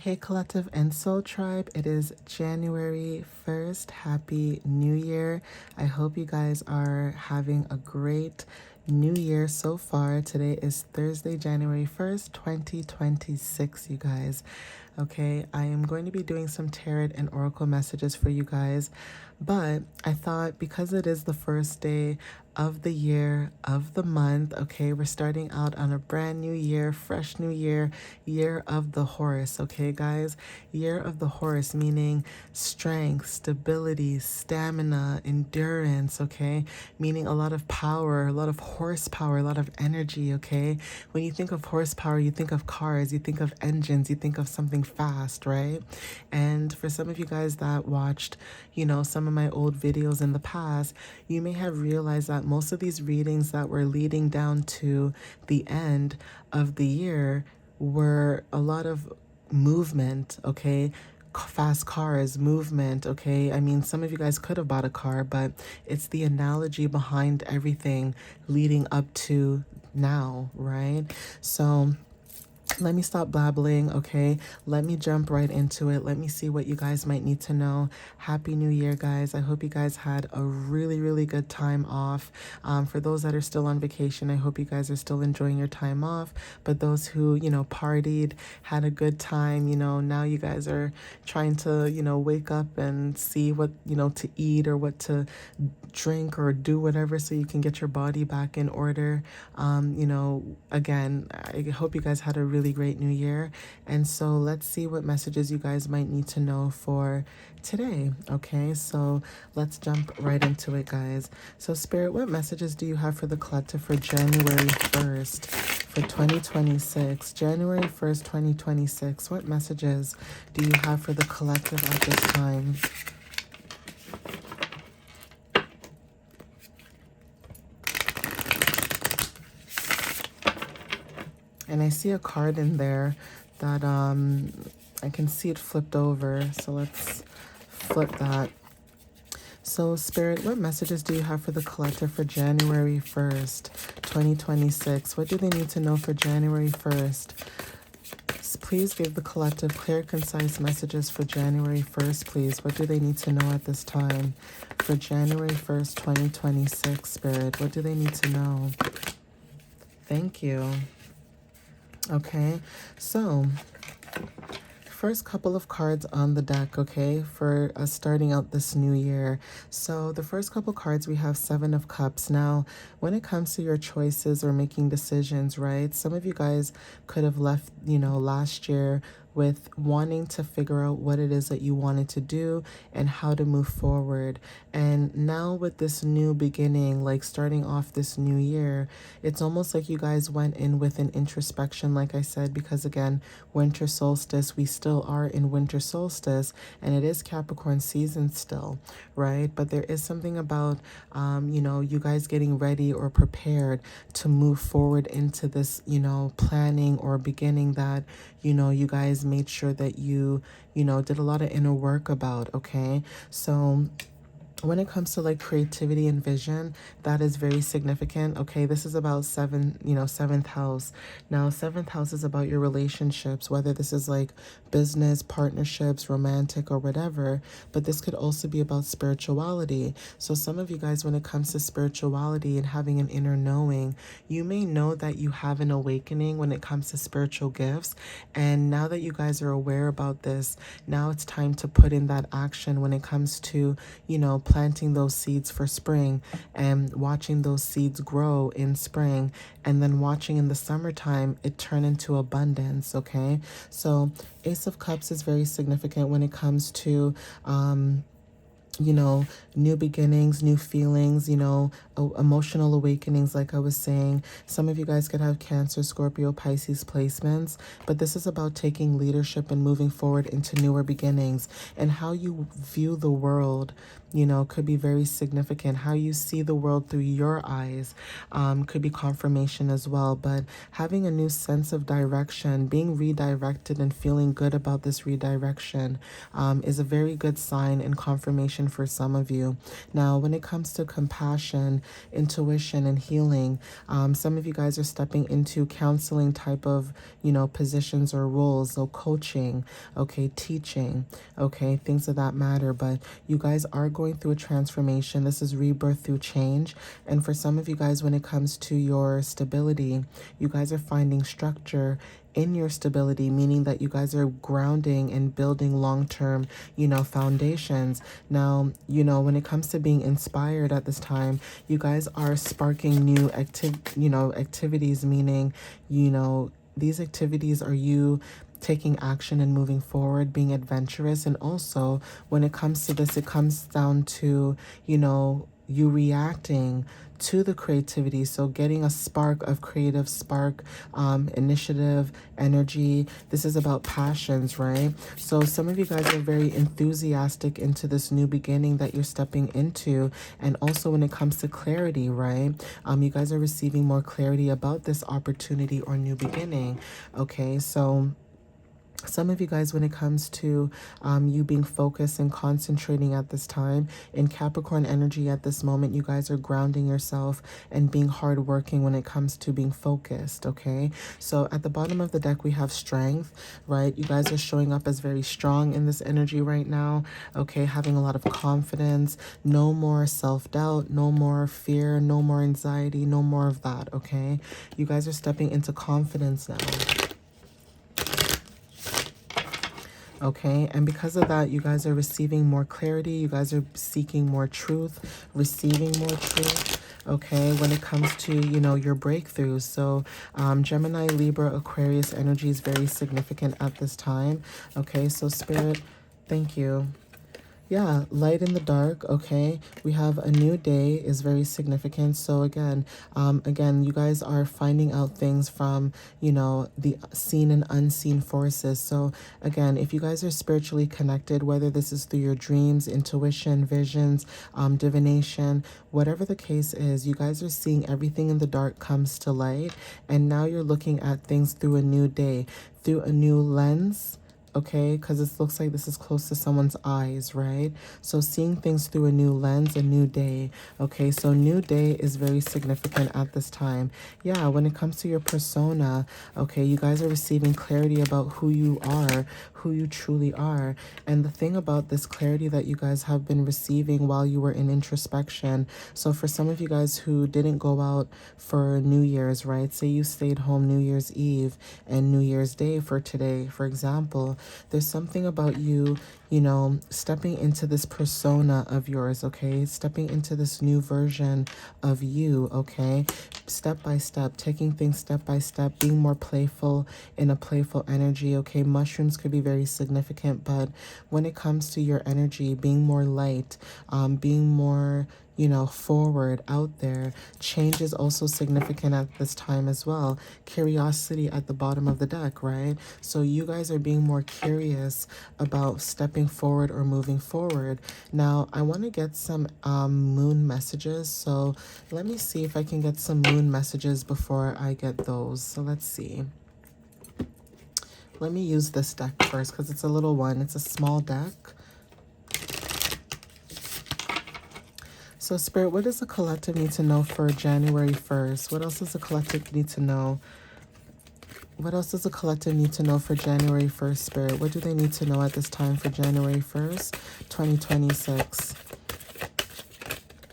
Hey Collective and Soul Tribe, it is January 1st. Happy New Year. I hope you guys are having a great New Year so far. Today is Thursday, January 1st, 2026, you guys. Okay, I am going to be doing some tarot and oracle messages for you guys, but I thought because it is the first day of the year, of the month, okay, we're starting out on a brand new year, fresh new year, year of the horse, okay, guys? Year of the horse, meaning strength, stability, stamina, endurance, okay? Meaning a lot of power, a lot of horsepower, a lot of energy, okay? When you think of horsepower, you think of cars, you think of engines, you think of something fast, right? And for some of you guys that watched, some of my old videos in the past, you may have realized that most of these readings that were leading down to the end of the year were a lot of movement, okay? Fast cars, movement, okay? I mean, some of you guys could have bought a car, but it's the analogy behind everything leading up to now, right? So let me stop blabbling, okay? Let me jump right into it. Let me see what you guys might need to know. Happy New Year, guys. I hope you guys had a really, really good time off. For those that are still on vacation, I hope you guys are still enjoying your time off. But those who, partied, had a good time, now you guys are trying to, wake up and see what, to eat or what to drink or do whatever so you can get your body back in order. Again, I hope you guys had a really great new year. And so let's see what messages you guys might need to know for today. Okay, so let's jump right into it, guys. So Spirit, what messages do you have for the collective for January 1st for 2026? January 1st, 2026. What messages do you have for the collective at this time? And I see a card in there that I can see it flipped over. So let's flip that. So Spirit, what messages do you have for the collective for January 1st, 2026? What do they need to know for January 1st? Please give the collective clear, concise messages for January 1st, please. What do they need to know at this time? For January 1st, 2026, Spirit, what do they need to know? Thank you. Okay, so first couple of cards on the deck, okay, for us starting out this new year. So the first couple cards, we have Seven of Cups. Now, when it comes to your choices or making decisions, right, some of you guys could have left, last year with wanting to figure out what it is that you wanted to do and how to move forward. And now with this new beginning, like starting off this new year, it's almost like you guys went in with an introspection, like I said, because again, winter solstice, we still are in winter solstice and it is Capricorn season still, right? But there is something about, you guys getting ready or prepared to move forward into this, planning or beginning that, you guys made sure that you did a lot of inner work about, okay? So when it comes to like creativity and vision, that is very significant. Okay, this is about seventh house. Now, seventh house is about your relationships, whether this is like business, partnerships, romantic, or whatever. But this could also be about spirituality. So some of you guys, when it comes to spirituality and having an inner knowing, you may know that you have an awakening when it comes to spiritual gifts. And now that you guys are aware about this, now it's time to put in that action when it comes to, planting those seeds for spring and watching those seeds grow in spring and then watching in the summertime it turn into abundance, okay? So Ace of Cups is very significant when it comes to new beginnings, new feelings, emotional awakenings, like I was saying. Some of you guys could have Cancer, Scorpio, Pisces placements, but this is about taking leadership and moving forward into newer beginnings. And how you view the world, could be very significant. How you see the world through your eyes could be confirmation as well. But having a new sense of direction, being redirected and feeling good about this redirection is a very good sign and confirmation compassion for some of you. Now, when it comes to compassion, intuition, and healing, some of you guys are stepping into counseling type of, positions or roles. So coaching, okay, teaching, okay, things of that matter. But you guys are going through a transformation. This is rebirth through change. And for some of you guys, when it comes to your stability, you guys are finding structure in your stability, meaning that you guys are grounding and building long-term, foundations. Now, when it comes to being inspired at this time, you guys are sparking new activities, meaning, these activities are you taking action and moving forward, being adventurous. And also, when it comes to this, it comes down to, you reacting to the creativity. So getting a spark of creative spark, initiative, energy. This is about passions, right? So some of you guys are very enthusiastic into this new beginning that you're stepping into. And also when it comes to clarity, right? You guys are receiving more clarity about this opportunity or new beginning. Okay, so some of you guys, when it comes to you being focused and concentrating at this time, in Capricorn energy at this moment, you guys are grounding yourself and being hardworking when it comes to being focused, okay? So at the bottom of the deck, we have strength, right? You guys are showing up as very strong in this energy right now, okay? Having a lot of confidence, no more self-doubt, no more fear, no more anxiety, no more of that, okay? You guys are stepping into confidence now. Okay, and because of that, you guys are receiving more clarity. You guys are seeking more truth, receiving more truth. Okay, when it comes to, your breakthroughs. So Gemini, Libra, Aquarius energy is very significant at this time. Okay, so Spirit, thank you. Yeah, light in the dark, okay? We have a new day is very significant. So again, you guys are finding out things from, the seen and unseen forces. So again, if you guys are spiritually connected, whether this is through your dreams, intuition, visions, divination, whatever the case is, you guys are seeing everything in the dark comes to light. And now you're looking at things through a new day, through a new lens. Okay, because it looks like this is close to someone's eyes, right? So seeing things through a new lens, a new day. Okay, so new day is very significant at this time. Yeah, when it comes to your persona, okay, you guys are receiving clarity about who you are, who you truly are. And the thing about this clarity that you guys have been receiving while you were in introspection. So for some of you guys who didn't go out for New Year's, right? Say you stayed home New Year's Eve and New Year's Day for today, for example. There's something about you, stepping into this persona of yours, okay? Stepping into this new version of you, okay? Step by step, taking things step by step, being more playful in a playful energy, okay? Mushrooms could be very significant, but when it comes to your energy, being more light, being more forward out there. Change is also significant at this time as well. Curiosity at the bottom of the deck, right? So you guys are being more curious about stepping forward or moving forward. Now, I want to get some moon messages. So let me see if I can get some moon messages before I get those. So let's see. Let me use this deck first because it's a little one. It's a small deck. So Spirit, what does the collective need to know for January 1st? What else does the collective need to know? What else does the collective need to know for January 1st, Spirit? What do they need to know at this time for January 1st, 2026?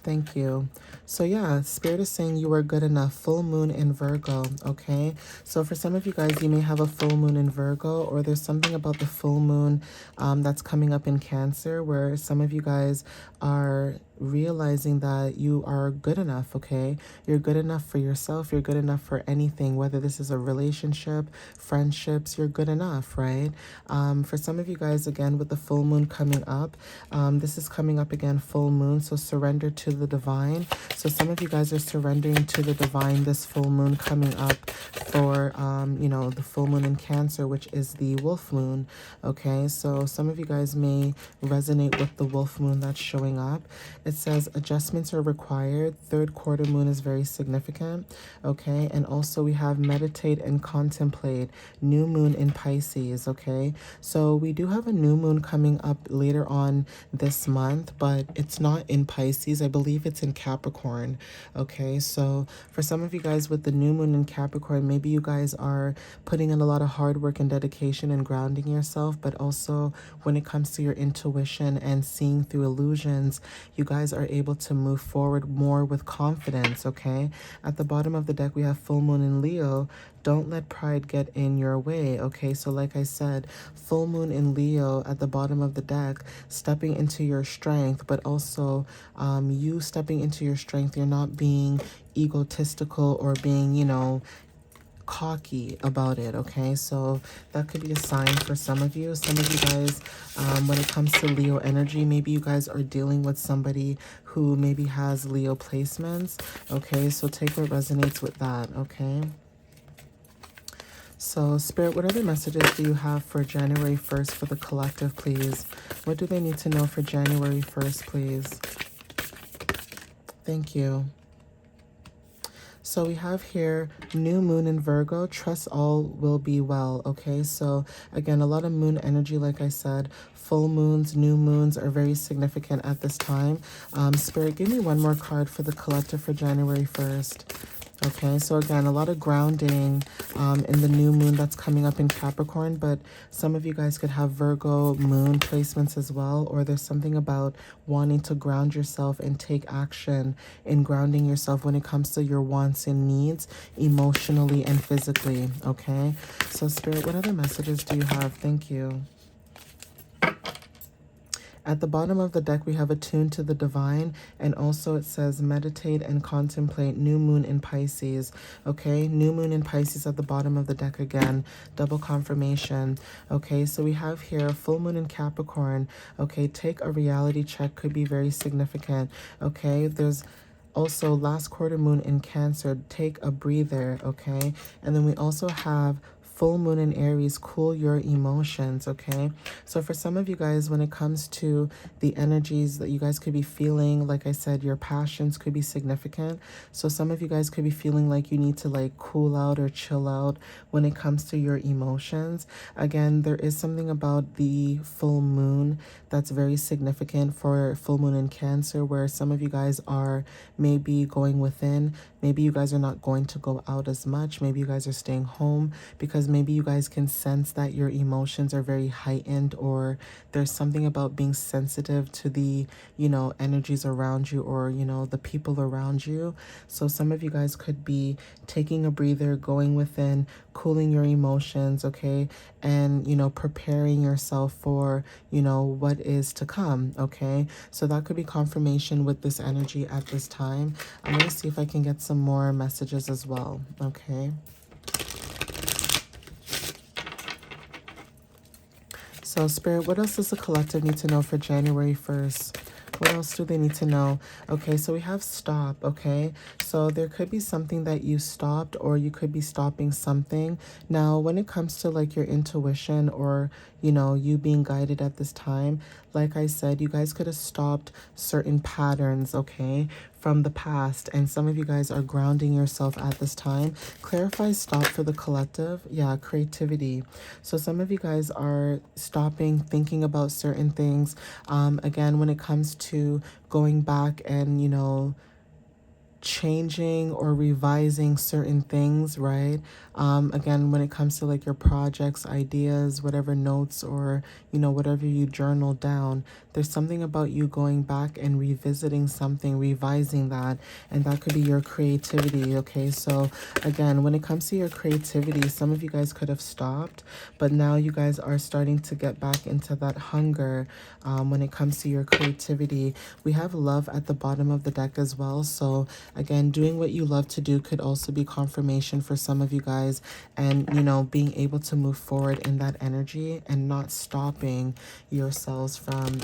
Thank you. So yeah, Spirit is saying you are good enough. Full moon in Virgo, okay? So for some of you guys, you may have a full moon in Virgo, or there's something about the full moon that's coming up in Cancer, where some of you guys are realizing that you are good enough, okay? You're good enough for yourself. You're good enough for anything, whether this is a relationship, friendships, you're good enough, right? For some of you guys, again, with the full moon coming up, this is coming up again, full moon, so surrender to the divine. So some of you guys are surrendering to the divine this full moon coming up for, the full moon in Cancer, which is the wolf moon, okay? So some of you guys may resonate with the wolf moon that's showing up. It says adjustments are required. Third quarter moon is very significant. Okay. And also we have meditate and contemplate. New moon in Pisces. Okay. So we do have a new moon coming up later on this month, but it's not in Pisces. I believe it's in Capricorn. Okay. So for some of you guys with the new moon in Capricorn, maybe you guys are putting in a lot of hard work and dedication and grounding yourself, but also when it comes to your intuition and seeing through illusions, you guys are able to move forward more with confidence. Okay. At the bottom of the deck, we have full moon in Leo. Don't let pride get in your way. Okay. So like I said, full moon in Leo at the bottom of the deck, stepping into your strength, but also you stepping into your strength. You're not being egotistical or being, cocky about it. Okay, so that could be a sign for some of you. Some of you guys, when it comes to Leo energy, maybe you guys are dealing with somebody who maybe has Leo placements. Okay, so take what resonates with that. Okay, so Spirit, what other messages do you have for January 1st for the collective, please? What do they need to know for January 1st, please? Thank you. So we have here new moon in Virgo. Trust all will be well. Okay, so again, a lot of moon energy. Like I said, full moons, new moons are very significant at this time. Spirit, give me one more card for the collective for January 1st. Okay, so again, a lot of grounding in the new moon that's coming up in Capricorn, but some of you guys could have Virgo moon placements as well, or there's something about wanting to ground yourself and take action in grounding yourself when it comes to your wants and needs emotionally and physically. Okay, so Spirit, what other messages do you have? Thank you. At the bottom of the deck, we have attuned to the divine, and also it says meditate and contemplate new moon in Pisces. Okay, new moon in Pisces at the bottom of the deck again, double confirmation. Okay, so we have here full moon in Capricorn. Okay, take a reality check, could be very significant. Okay, there's also last quarter moon in Cancer, take a breather. Okay, and then we also have full moon in Aries, cool your emotions. Okay, so for some of you guys, when it comes to the energies that you guys could be feeling, like I said, your passions could be significant. So some of you guys could be feeling like you need to like cool out or chill out when it comes to your emotions. Again, there is something about the full moon that's very significant for full moon in Cancer, where some of you guys are maybe going within. Maybe you guys are not going to go out as much. Maybe you guys are staying home because maybe you guys can sense that your emotions are very heightened, or there's something about being sensitive to the, energies around you, or, the people around you. So some of you guys could be taking a breather, going within, cooling your emotions, okay? And, preparing yourself for, what is to come, okay? So that could be confirmation with this energy at this time. I'm going to see if I can get some more messages as well, okay? So Spirit, what else does the collective need to know for January 1st? What else do they need to know? Okay, so we have stop, okay? So there could be something that you stopped, or you could be stopping something. Now, when it comes to like your intuition or, you being guided at this time, like I said, you guys could have stopped certain patterns, okay, from the past. And some of you guys are grounding yourself at this time. Clarify stop for the collective. Yeah, creativity. So some of you guys are stopping, thinking about certain things. Again, when it comes to going back and, changing or revising certain things, right? Again, when it comes to like your projects, ideas, whatever notes, or whatever you journal down, there's something about you going back and revisiting something, revising that, and that could be your creativity. Okay, so again, when it comes to your creativity, some of you guys could have stopped, but now you guys are starting to get back into that hunger. When it comes to your creativity, we have love at the bottom of the deck as well. So again, doing what you love to do could also be confirmation for some of you guys, and being able to move forward in that energy and not stopping yourselves from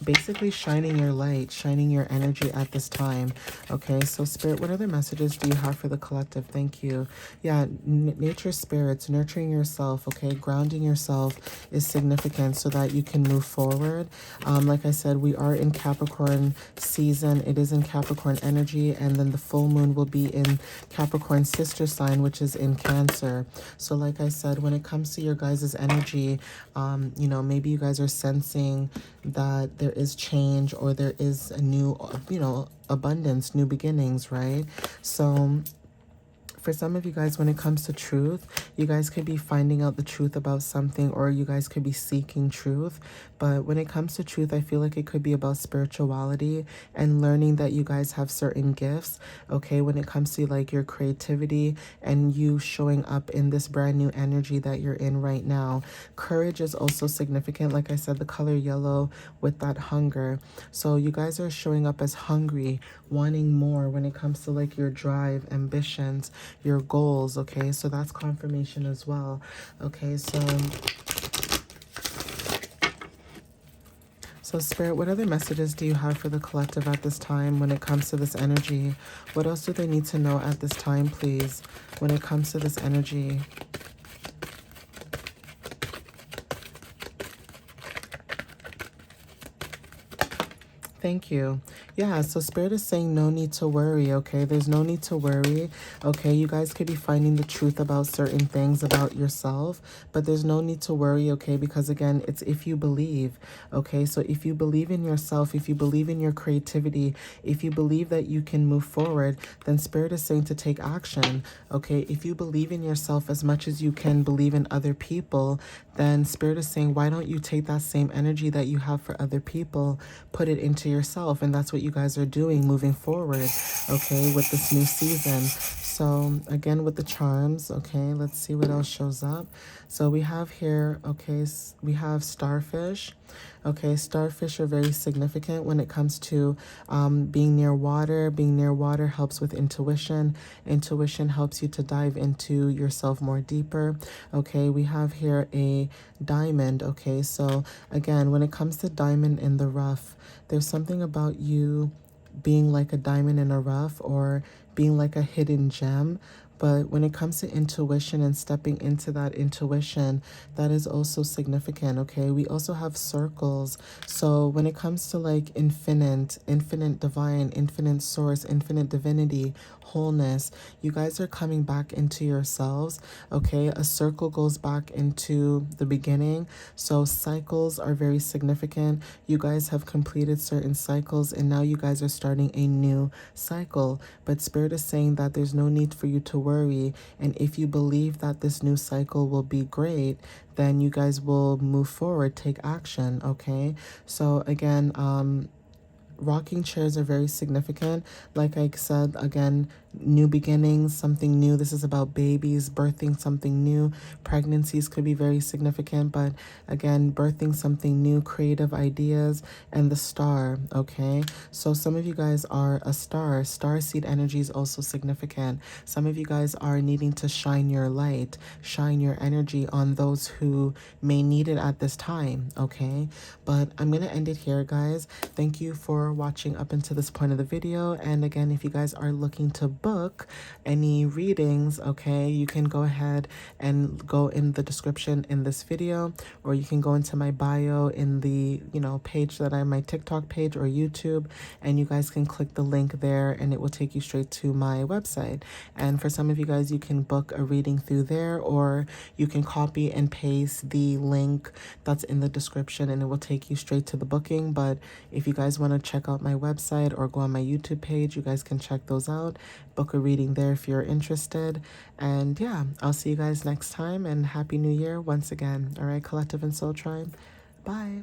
basically shining your light, shining your energy at this time. Okay, so Spirit, what other messages do you have for the collective? Thank you. Yeah, nature spirits, nurturing yourself, okay, grounding yourself is significant so that you can move forward. Like I said, we are in Capricorn season. It is in Capricorn energy, and then the full moon will be in Capricorn sister sign, which is in Cancer. So like I said, when it comes to your guys' energy, you know, maybe you guys are sensing that there is change, or there is a new, you know, abundance, new beginnings, right? So for some of you guys, when it comes to truth, you guys could be finding out the truth about something, or you guys could be seeking truth. But when it comes to truth, I feel like it could be about spirituality and learning that you guys have certain gifts, okay, when it comes to like your creativity and you showing up in this brand new energy that you're in right now. Courage is also significant. Like I said, the color yellow with that hunger. So you guys are showing up as hungry, wanting more when it comes to like your drive, ambitions, your goals, okay? So that's confirmation as well. Okay, so Spirit, what other messages do you have for the collective at this time when it comes to this energy? What else do they need to know at this time, please, when it comes to this energy? Thank you. Yeah, so Spirit is saying no need to worry, okay? There's no need to worry, okay? You guys could be finding the truth about certain things about yourself, but there's no need to worry, okay? Because again, it's if you believe, okay? So if you believe in yourself, if you believe in your creativity, if you believe that you can move forward, then Spirit is saying to take action, okay? If you believe in yourself as much as you can believe in other people, then Spirit is saying, why don't you take that same energy that you have for other people, put it into yourself? And that's what you guys are doing moving forward, okay, with this new season. So again, with the charms, okay, let's see what else shows up. So we have here, okay, we have starfish. Okay, starfish are very significant when it comes to being near water. Being near water helps with intuition. Intuition helps you to dive into yourself more deeper. Okay, we have here a diamond. Okay, so again, when it comes to diamond in the rough, there's something about you being like a diamond in a rough, or being like a hidden gem. But when it comes to intuition and stepping into that intuition, that is also significant, okay? We also have circles. So when it comes to like infinite, infinite divine, infinite source, infinite divinity, wholeness, you guys are coming back into yourselves, okay? A circle goes back into the beginning. So cycles are very significant. You guys have completed certain cycles, and now you guys are starting a new cycle. But Spirit is saying that there's no need for you to worry, and if you believe that this new cycle will be great, then you guys will move forward, take action, okay? So again, rocking chairs are very significant. Like I said, again, new beginnings, something new. This is about babies, birthing something new. Pregnancies could be very significant, but again, birthing something new, creative ideas, and the star, okay? So some of you guys are a star. Star seed energy is also significant. Some of you guys are needing to shine your light, shine your energy on those who may need it at this time, okay? But I'm going to end it here, guys. Thank you for watching up until this point of the video. And again, if you guys are looking to book any readings, okay, you can go ahead and go in the description in this video, or you can go into my bio in the, you know, page that I'm my TikTok page or YouTube, and you guys can click the link there and it will take you straight to my website. And for some of you guys, you can book a reading through there, or you can copy and paste the link that's in the description and it will take you straight to the booking. But if you guys want to check out my website or go on my YouTube page, you guys can check those out, book a reading there if you're interested. And yeah, I'll see you guys next time, and Happy New Year once again. All right, Collective and Soul Tribe, bye.